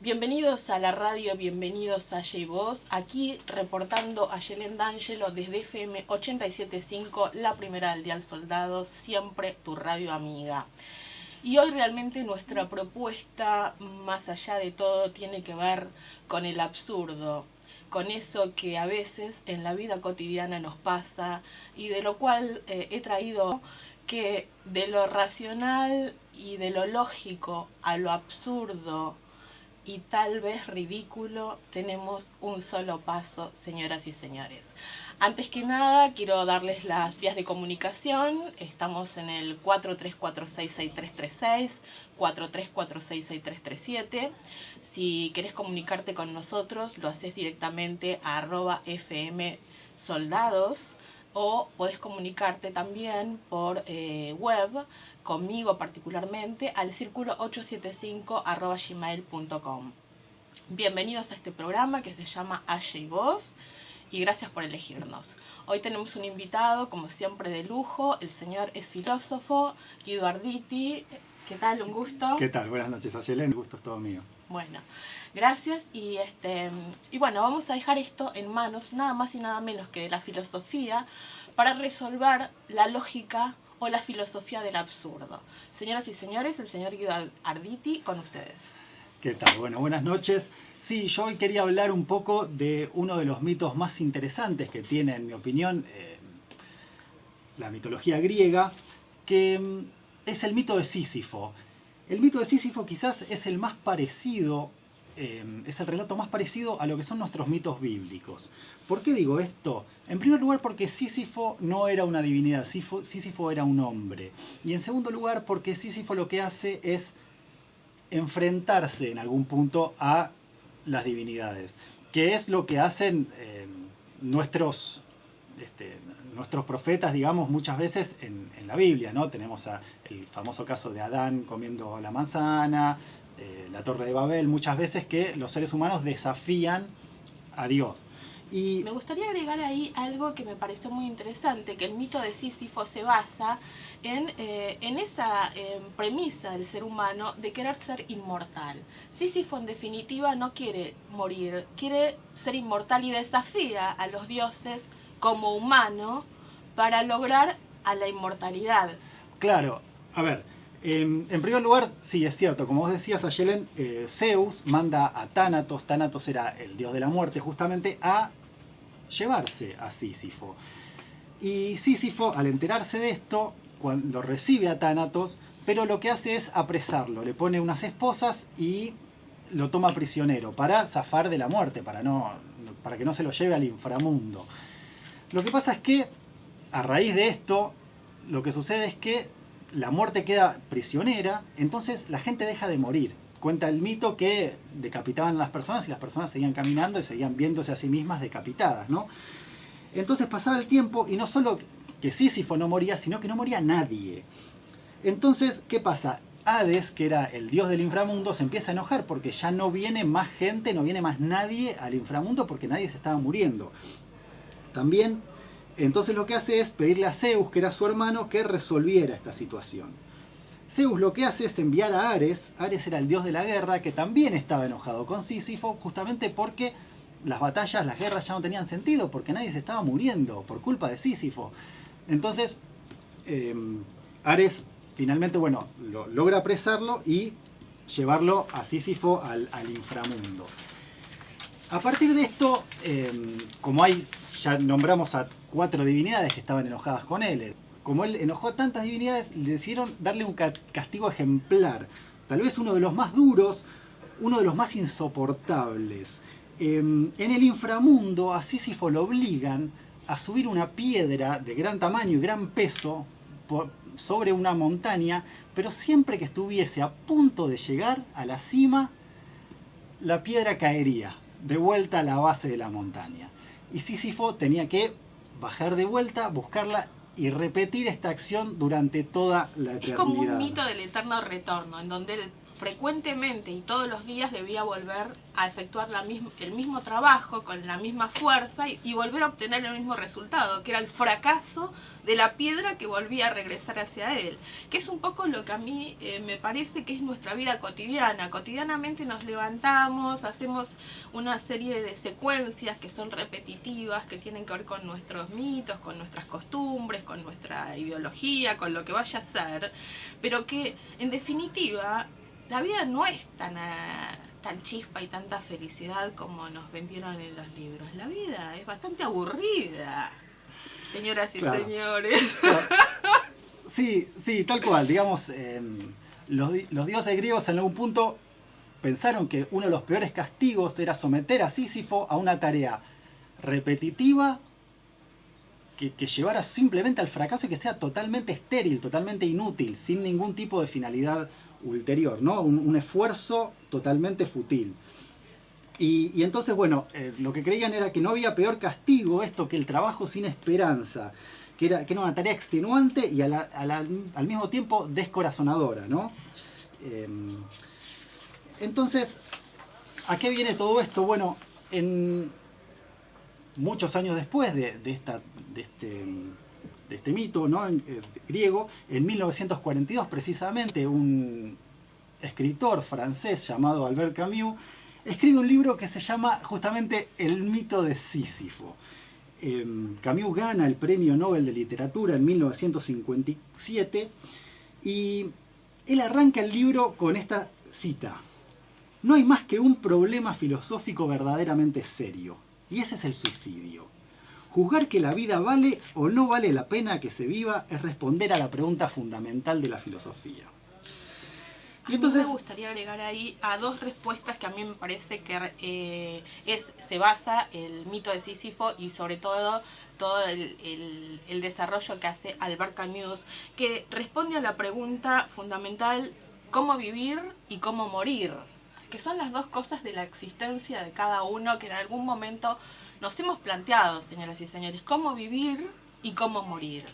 Bienvenidos a la radio, bienvenidos a J-Voz, aquí reportando a Yelen D'Angelo desde FM 87.5, la primera del Dial Soldado, siempre tu radio amiga. Y hoy realmente nuestra propuesta, más allá de todo, tiene que ver con el absurdo, con eso que a veces en la vida cotidiana nos pasa y de lo cual he traído que de lo racional y de lo lógico a lo absurdo y tal vez ridículo, tenemos un solo paso, señoras y señores. Antes que nada, quiero darles las vías de comunicación. Estamos en el 43466336, 43466337. Si querés comunicarte con nosotros, lo haces directamente a @fmsoldados o podés comunicarte también por web, conmigo particularmente, al círculo875@gmail.com. Bienvenidos a este programa que se llama AJ Voz y gracias por elegirnos. Hoy tenemos un invitado, como siempre, de lujo. El señor es filósofo, Guido Arditi. ¿Qué tal? Un gusto. ¿Qué tal? Buenas noches, Ayelen. El gusto es todo mío. Bueno, gracias. Y bueno, vamos a dejar esto en manos nada más y nada menos que de la filosofía para resolver la lógica o la filosofía del absurdo. Señoras y señores, el señor Guido Arditi con ustedes. ¿Qué tal? Bueno, buenas noches. Sí, yo hoy quería hablar un poco de uno de los mitos más interesantes que tiene, en mi opinión, la mitología griega, que es el mito de Sísifo. El mito de Sísifo quizás es el más parecido, es el relato más parecido a lo que son nuestros mitos bíblicos. ¿Por qué digo esto? En primer lugar, porque Sísifo no era una divinidad, Sísifo era un hombre. Y en segundo lugar, porque Sísifo lo que hace es enfrentarse en algún punto a las divinidades, que es lo que hacen nuestros profetas, digamos, muchas veces en la Biblia, ¿no? Tenemos el famoso caso de Adán comiendo la manzana, la Torre de Babel, muchas veces que los seres humanos desafían a Dios. Y me gustaría agregar ahí algo que me pareció muy interesante, que el mito de Sísifo se basa en esa premisa del ser humano de querer ser inmortal. Sísifo en definitiva no quiere morir, quiere ser inmortal y desafía a los dioses como humano para lograr a la inmortalidad. Claro, a ver, en primer lugar, sí, es cierto, como vos decías, Ayelen, Zeus manda a Tánatos, Tánatos era el dios de la muerte justamente, a llevarse a Sísifo. Y Sísifo, al enterarse de esto, cuando recibe a Tánatos, pero lo que hace es apresarlo, le pone unas esposas y lo toma prisionero para zafar de la muerte, para que no se lo lleve al inframundo. Lo que pasa es que, a raíz de esto, lo que sucede es que la muerte queda prisionera, entonces la gente deja de morir. Cuenta el mito que decapitaban a las personas y las personas seguían caminando y seguían viéndose a sí mismas decapitadas, ¿no? Entonces pasaba el tiempo y no solo que Sísifo no moría, sino que no moría nadie. Entonces, ¿qué pasa? Hades, que era el dios del inframundo, se empieza a enojar porque ya no viene más gente, no viene más nadie al inframundo porque nadie se estaba muriendo. También, entonces lo que hace es pedirle a Zeus, que era su hermano, que resolviera esta situación. Zeus lo que hace es enviar a Ares. Ares era el dios de la guerra, que también estaba enojado con Sísifo, justamente porque las batallas, las guerras ya no tenían sentido, porque nadie se estaba muriendo por culpa de Sísifo. Entonces, Ares finalmente, bueno, logra apresarlo y llevarlo a Sísifo al inframundo. A partir de esto, como ya nombramos a 4 divinidades que estaban enojadas con él, como él enojó a tantas divinidades, le decidieron darle un castigo ejemplar. Tal vez uno de los más duros, uno de los más insoportables. En el inframundo a Sísifo lo obligan a subir una piedra de gran tamaño y gran peso sobre una montaña, pero siempre que estuviese a punto de llegar a la cima, la piedra caería de vuelta a la base de la montaña. Y Sísifo tenía que bajar de vuelta, buscarla y repetir esta acción durante toda la eternidad. Es como un mito del eterno retorno, en donde él frecuentemente y todos los días debía volver a efectuar el mismo trabajo con la misma fuerza y volver a obtener el mismo resultado, que era el fracaso de la piedra que volvía a regresar hacia él, que es un poco lo que a mí me parece que es nuestra vida cotidiana. Cotidianamente nos levantamos, hacemos una serie de secuencias que son repetitivas, que tienen que ver con nuestros mitos, con nuestras costumbres, con nuestra ideología, con lo que vaya a ser, pero que en definitiva la vida no es tan chispa y tanta felicidad como nos vendieron en los libros. La vida es bastante aburrida, señoras y señores. Claro. Sí, tal cual. Digamos, los dioses griegos en algún punto pensaron que uno de los peores castigos era someter a Sísifo a una tarea repetitiva que llevara simplemente al fracaso y que sea totalmente estéril, totalmente inútil, sin ningún tipo de finalidad ulterior, ¿no? Un esfuerzo totalmente fútil. Y entonces, bueno, lo que creían era que no había peor castigo esto que el trabajo sin esperanza, que era una tarea extenuante y al mismo tiempo descorazonadora, ¿no? Entonces, ¿a qué viene todo esto? Bueno, muchos años después de este mito, ¿no? Griego, en 1942 precisamente un escritor francés llamado Albert Camus escribe un libro que se llama justamente El mito de Sísifo. Camus gana el Premio Nobel de Literatura en 1957 y él arranca el libro con esta cita: no hay más que un problema filosófico verdaderamente serio, y ese es el suicidio. Juzgar que la vida vale o no vale la pena que se viva es responder a la pregunta fundamental de la filosofía. Y entonces, a mí me gustaría agregar ahí a dos respuestas que a mí me parece que se basa el mito de Sísifo y sobre todo el desarrollo que hace Albert Camus, que responde a la pregunta fundamental: ¿cómo vivir y cómo morir? Que son las dos cosas de la existencia de cada uno que en algún momento nos hemos planteado, señoras y señores: cómo vivir y cómo morir.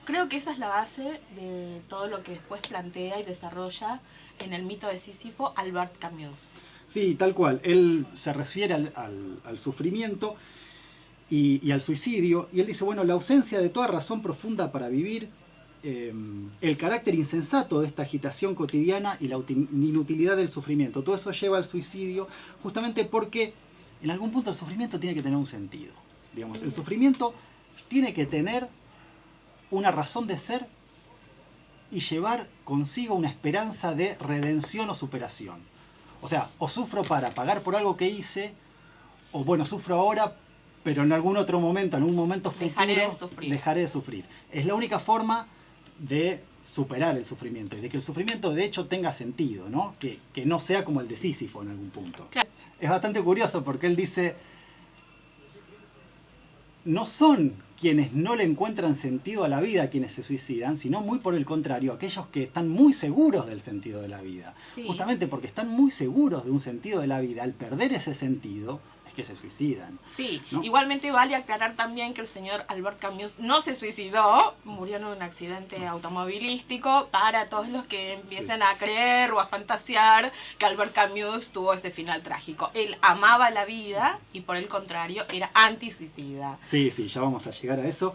Creo que esa es la base de todo lo que después plantea y desarrolla en el mito de Sísifo Albert Camus. Sí, tal cual. Él se refiere al sufrimiento y al suicidio, y él dice, bueno, la ausencia de toda razón profunda para vivir, el carácter insensato de esta agitación cotidiana y la inutilidad del sufrimiento, todo eso lleva al suicidio, justamente porque en algún punto el sufrimiento tiene que tener un sentido. Digamos, el sufrimiento tiene que tener una razón de ser y llevar consigo una esperanza de redención o superación. O sea, o sufro para pagar por algo que hice, o bueno, sufro ahora, pero en algún otro momento, en un momento futuro, dejaré de sufrir. Es la única forma de superar el sufrimiento y de que el sufrimiento de hecho tenga sentido, ¿no? Que no sea como el de Sísifo en algún punto. Claro. Es bastante curioso porque él dice, no son quienes no le encuentran sentido a la vida quienes se suicidan, sino muy por el contrario, aquellos que están muy seguros del sentido de la vida. Sí. Justamente porque están muy seguros de un sentido de la vida, al perder ese sentido, es que se suicidan. Sí, ¿no? Igualmente vale aclarar también que el señor Albert Camus no se suicidó, murió en un accidente automovilístico, para todos los que empiecen a creer o a fantasear que Albert Camus tuvo ese final trágico. Él amaba la vida y por el contrario era antisuicida. Sí, ya vamos a llegar a eso.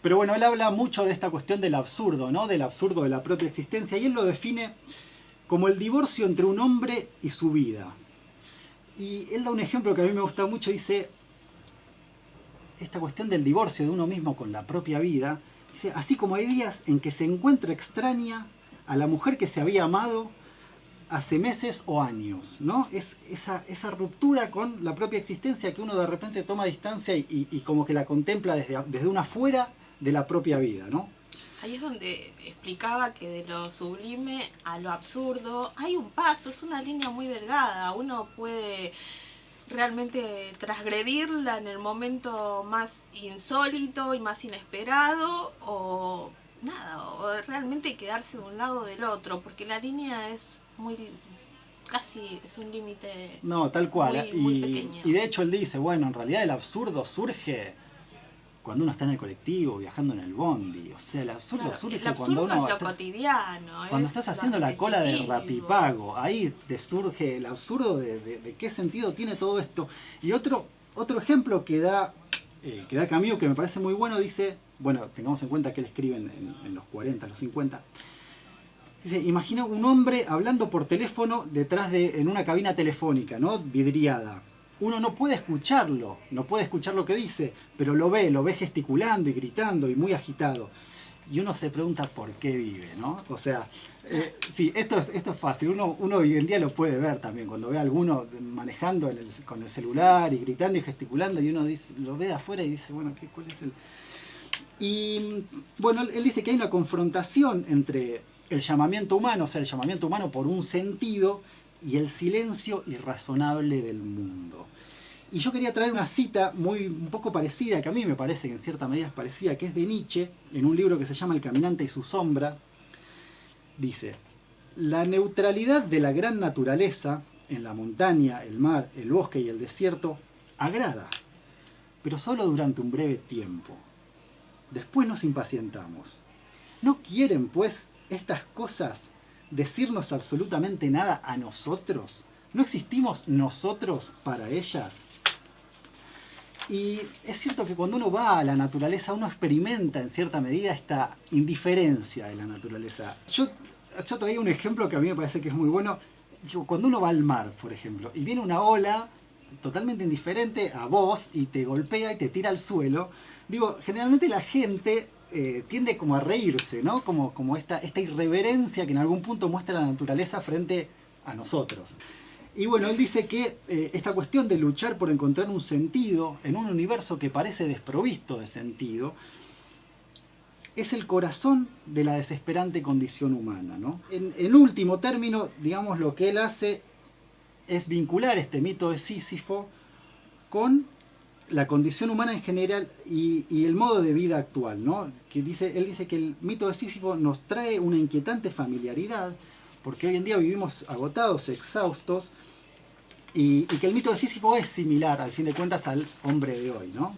Pero bueno, él habla mucho de esta cuestión del absurdo, ¿no? Del absurdo de la propia existencia, y él lo define como el divorcio entre un hombre y su vida. Y él da un ejemplo que a mí me gusta mucho, dice, esta cuestión del divorcio de uno mismo con la propia vida, dice, así como hay días en que se encuentra extraña a la mujer que se había amado hace meses o años, ¿no? Es esa ruptura con la propia existencia que uno de repente toma distancia y como que la contempla desde una fuera de la propia vida, ¿no? Ahí es donde explicaba que de lo sublime a lo absurdo hay un paso, es una línea muy delgada. Uno puede realmente transgredirla en el momento más insólito y más inesperado, o nada, o realmente quedarse de un lado o del otro, porque la línea es casi es un límite. No, tal cual. Muy pequeño. Y de hecho él dice, bueno, en realidad el absurdo surge cuando uno está en el colectivo, viajando en el bondi. O sea, el absurdo Claro, surge el absurdo cuando uno... es lo cotidiano. Cuando es estás lo haciendo la cola de repetitivo. Rapipago, ahí te surge el absurdo de qué sentido tiene todo esto. Y otro ejemplo que da Camus, que me parece muy bueno, dice, bueno, tengamos en cuenta que él escribe en los 40, los 50, dice, imagina un hombre hablando por teléfono en una cabina telefónica, ¿no? Vidriada. Uno no puede escucharlo, no puede escuchar lo que dice, pero lo ve gesticulando y gritando y muy agitado. Y uno se pregunta por qué vive, ¿no? O sea, sí, esto es fácil. Uno hoy en día lo puede ver también. Cuando ve a alguno manejando con el celular y gritando y gesticulando, y uno lo ve de afuera y dice, bueno, ¿cuál es el...? Y bueno, él dice que hay una confrontación entre el llamamiento humano, o sea, el llamamiento humano por un sentido, y el silencio irrazonable del mundo. Y yo quería traer una cita un poco parecida, que a mí me parece que en cierta medida es parecida, que es de Nietzsche, en un libro que se llama El caminante y su sombra. Dice, la neutralidad de la gran naturaleza, en la montaña, el mar, el bosque y el desierto, agrada, pero solo durante un breve tiempo. Después nos impacientamos. ¿No quieren, pues, estas cosas decirnos absolutamente nada a nosotros? ¿No existimos nosotros para ellas? Y es cierto que cuando uno va a la naturaleza, uno experimenta en cierta medida esta indiferencia de la naturaleza. Yo traía un ejemplo que a mí me parece que es muy bueno. Digo, cuando uno va al mar, por ejemplo, y viene una ola totalmente indiferente a vos y te golpea y te tira al suelo, digo, generalmente la gente tiende como a reírse, ¿no? Como esta irreverencia que en algún punto muestra la naturaleza frente a nosotros. Y bueno, él dice que esta cuestión de luchar por encontrar un sentido en un universo que parece desprovisto de sentido es el corazón de la desesperante condición humana, ¿no? En último término, digamos, lo que él hace es vincular este mito de Sísifo con la condición humana en general y el modo de vida actual, ¿no? Él dice que el mito de Sísifo nos trae una inquietante familiaridad, porque hoy en día vivimos agotados, exhaustos, y que el mito de Sísifo es similar, al fin de cuentas, al hombre de hoy, ¿no?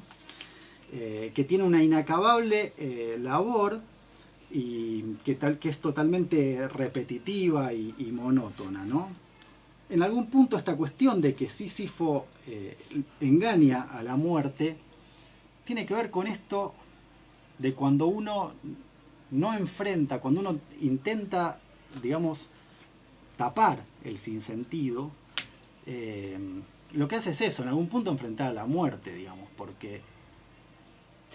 Que tiene una inacabable labor y que es totalmente repetitiva y monótona, ¿no? En algún punto esta cuestión de que Sísifo engaña a la muerte tiene que ver con esto de cuando uno no enfrenta, cuando uno intenta, digamos, tapar el sinsentido, lo que hace es eso, en algún punto enfrentar a la muerte, digamos, porque...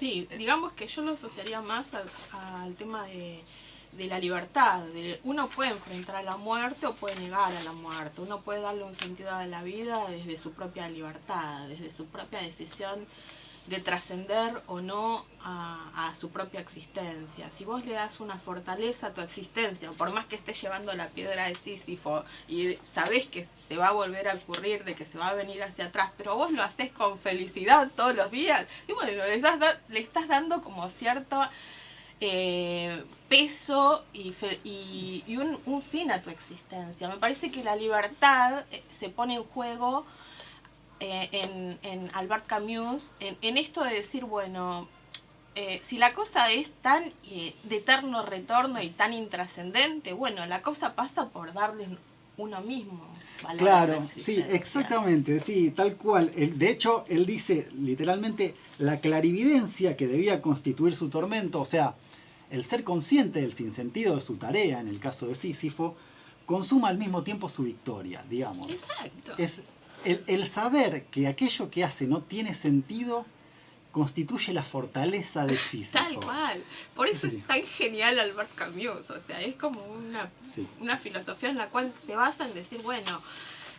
Sí, digamos que yo lo asociaría más al tema de la libertad. Uno puede enfrentar a la muerte o puede negar a la muerte. Uno puede darle un sentido a la vida desde su propia libertad, desde su propia decisión de trascender o no a su propia existencia. Si vos le das una fortaleza a tu existencia, por más que estés llevando la piedra de Sísifo y sabés que te va a volver a ocurrir, de que se va a venir hacia atrás, pero vos lo haces con felicidad todos los días, y bueno, le estás dando como cierto peso y un fin a tu existencia. Me parece que la libertad se pone en juego en Albert Camus, en esto de decir, bueno, si la cosa es tan de eterno retorno y tan intrascendente, bueno, la cosa pasa por darle uno mismo valor. Claro, sí, exactamente, sí, tal cual. De hecho, él dice literalmente la clarividencia que debía constituir su tormento, o sea, el ser consciente del sinsentido de su tarea, en el caso de Sísifo, consuma al mismo tiempo su victoria, digamos. Exacto. Es el saber que aquello que hace no tiene sentido constituye la fortaleza de Sísifo. Tal cual. Por eso Sí. es tan genial Albert Camus. O sea, es como una filosofía en la cual se basa en decir, bueno,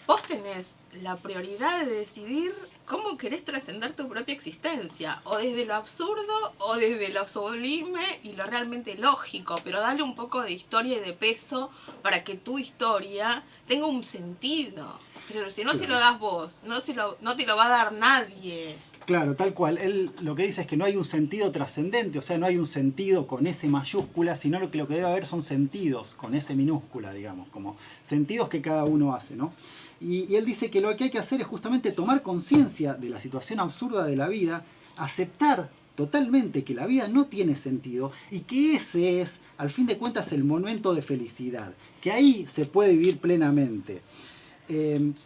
vos tenés la prioridad de decidir cómo querés trascender tu propia existencia, o desde lo absurdo o desde lo sublime y lo realmente lógico, pero dale un poco de historia y de peso para que tu historia tenga un sentido. Pero si no se lo das vos, no te lo va a dar nadie. Claro, tal cual. Él lo que dice es que no hay un sentido trascendente, o sea, no hay un sentido con S mayúscula, sino lo que debe haber son sentidos con S minúscula, digamos, como sentidos que cada uno hace, ¿no? Y él dice que lo que hay que hacer es justamente tomar conciencia de la situación absurda de la vida, aceptar totalmente que la vida no tiene sentido y que ese es, al fin de cuentas, el momento de felicidad, que ahí se puede vivir plenamente.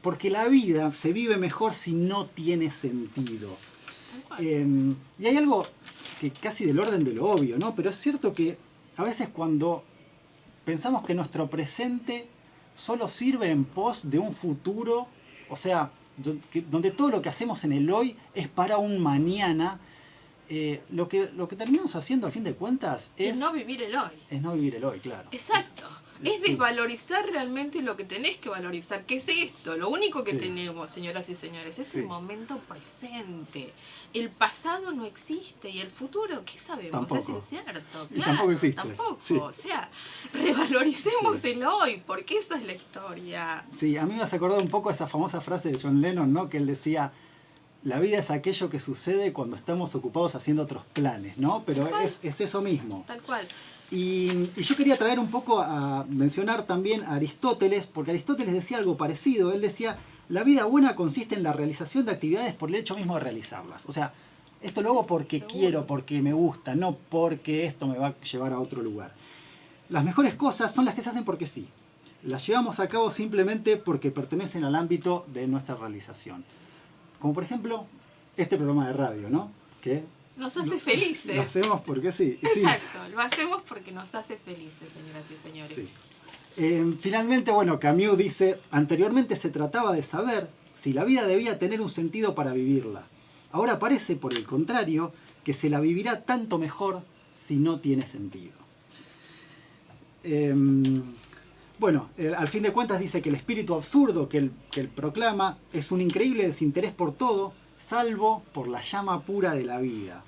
Porque la vida se vive mejor si no tiene sentido. Y hay algo que casi del orden de lo obvio, ¿no? Pero es cierto que a veces cuando pensamos que nuestro presente solo sirve en pos de un futuro, o sea, donde todo lo que hacemos en el hoy es para un mañana, lo que terminamos haciendo al fin de cuentas es no vivir el hoy. Es no vivir el hoy, claro. Exacto. Es desvalorizar realmente lo que tenés que valorizar. ¿Qué es esto? Lo único que tenemos, señoras y señores, es el momento presente. El pasado no existe y el futuro, ¿qué sabemos? Tampoco. Es incierto. Claro, tampoco existe. Tampoco. O sea, revaloricemos el hoy, porque esa es la historia. Sí, a mí me has acordado un poco esa famosa frase de John Lennon, ¿no? Que él decía: la vida es aquello que sucede cuando estamos ocupados haciendo otros planes, ¿no? Pero es eso mismo. Tal cual. Y yo quería traer un poco a mencionar también a Aristóteles, porque Aristóteles decía algo parecido. Él decía: la vida buena consiste en la realización de actividades por el hecho mismo de realizarlas. O sea, esto lo hago porque quiero, porque me gusta, no porque esto me va a llevar a otro lugar. Las mejores cosas son las que se hacen porque sí. Las llevamos a cabo simplemente porque pertenecen al ámbito de nuestra realización. Como por ejemplo, este programa de radio, ¿no? Que nos hace felices. Lo hacemos porque sí. Exacto, lo hacemos porque nos hace felices, señoras y señores. Sí. Finalmente, bueno, Camus dice: anteriormente se trataba de saber si la vida debía tener un sentido para vivirla. Ahora parece, por el contrario, que se la vivirá tanto mejor si no tiene sentido. Bueno, al fin de cuentas dice que el espíritu absurdo que él proclama es un increíble desinterés por todo, salvo por la llama pura de la vida.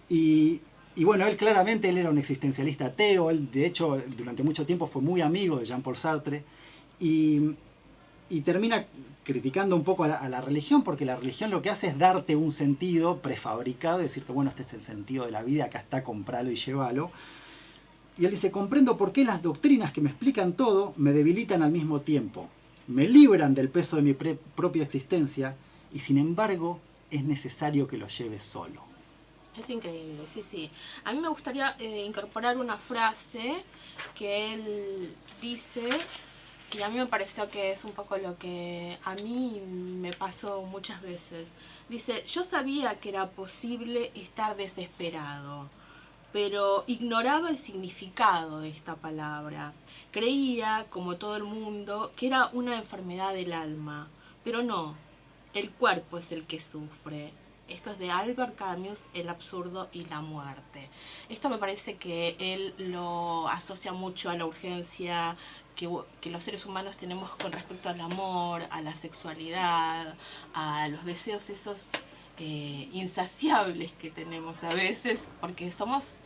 Y bueno, él claramente era un existencialista ateo. Él, de hecho, durante mucho tiempo fue muy amigo de Jean-Paul Sartre. Y termina criticando un poco a la religión, porque la religión lo que hace es darte un sentido prefabricado y decirte: bueno, este es el sentido de la vida, acá está, compralo y llévalo. Y él dice: comprendo por qué las doctrinas que me explican todo me debilitan al mismo tiempo. Me libran del peso de mi propia existencia y sin embargo es necesario que lo lleve solo. Es increíble, sí. A mí me gustaría incorporar una frase que él dice, y a mí me pareció que es un poco lo que a mí me pasó muchas veces. Dice: yo sabía que era posible estar desesperado, pero ignoraba el significado de esta palabra. Creía, como todo el mundo, que era una enfermedad del alma, pero no, el cuerpo es el que sufre. Esto es de Albert Camus, El absurdo y la muerte. Esto me parece que él lo asocia mucho a la urgencia que los seres humanos tenemos con respecto al amor, a la sexualidad, a los deseos esos insaciables que tenemos a veces, porque somos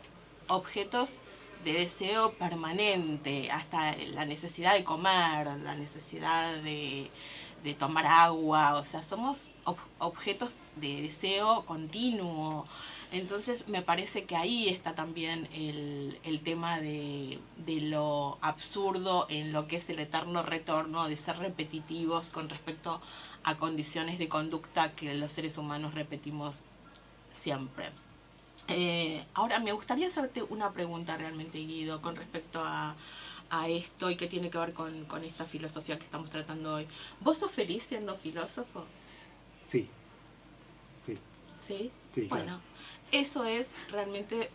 objetos de deseo permanente, hasta la necesidad de comer, la necesidad de tomar agua, o sea, somos objetos de deseo continuo. Entonces me parece que ahí está también el tema de lo absurdo en lo que es el eterno retorno, de ser repetitivos con respecto a condiciones de conducta que los seres humanos repetimos siempre. Ahora me gustaría hacerte una pregunta realmente, Guido, con respecto a esto y que tiene que ver con esta filosofía que estamos tratando hoy. ¿Vos sos feliz siendo filósofo? Sí. ¿Sí? Sí, bueno, claro. Eso es realmente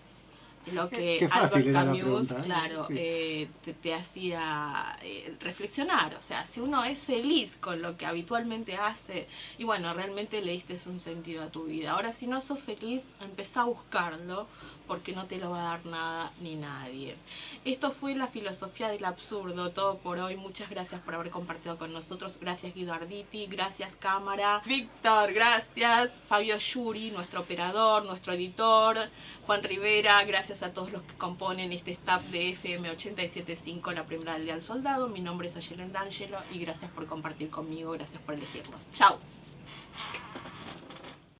lo que Qué fácil Albert era Camus, la pregunta, claro, sí. te hacía reflexionar. O sea, si uno es feliz con lo que habitualmente hace, y bueno, realmente le diste un sentido a tu vida. Ahora, si no sos feliz, empezá a buscarlo, porque no te lo va a dar nada ni nadie. Esto fue la filosofía del absurdo, todo por hoy. Muchas gracias por haber compartido con nosotros. Gracias, Guido Arditi, gracias, cámara. Víctor, gracias. Fabio Yuri, nuestro operador, nuestro editor. Juan Rivera, gracias a todos los que componen este staff de FM 87.5, la primera del día al soldado. Mi nombre es Ayelen D'Angelo y gracias por compartir conmigo, gracias por elegirnos. Chao.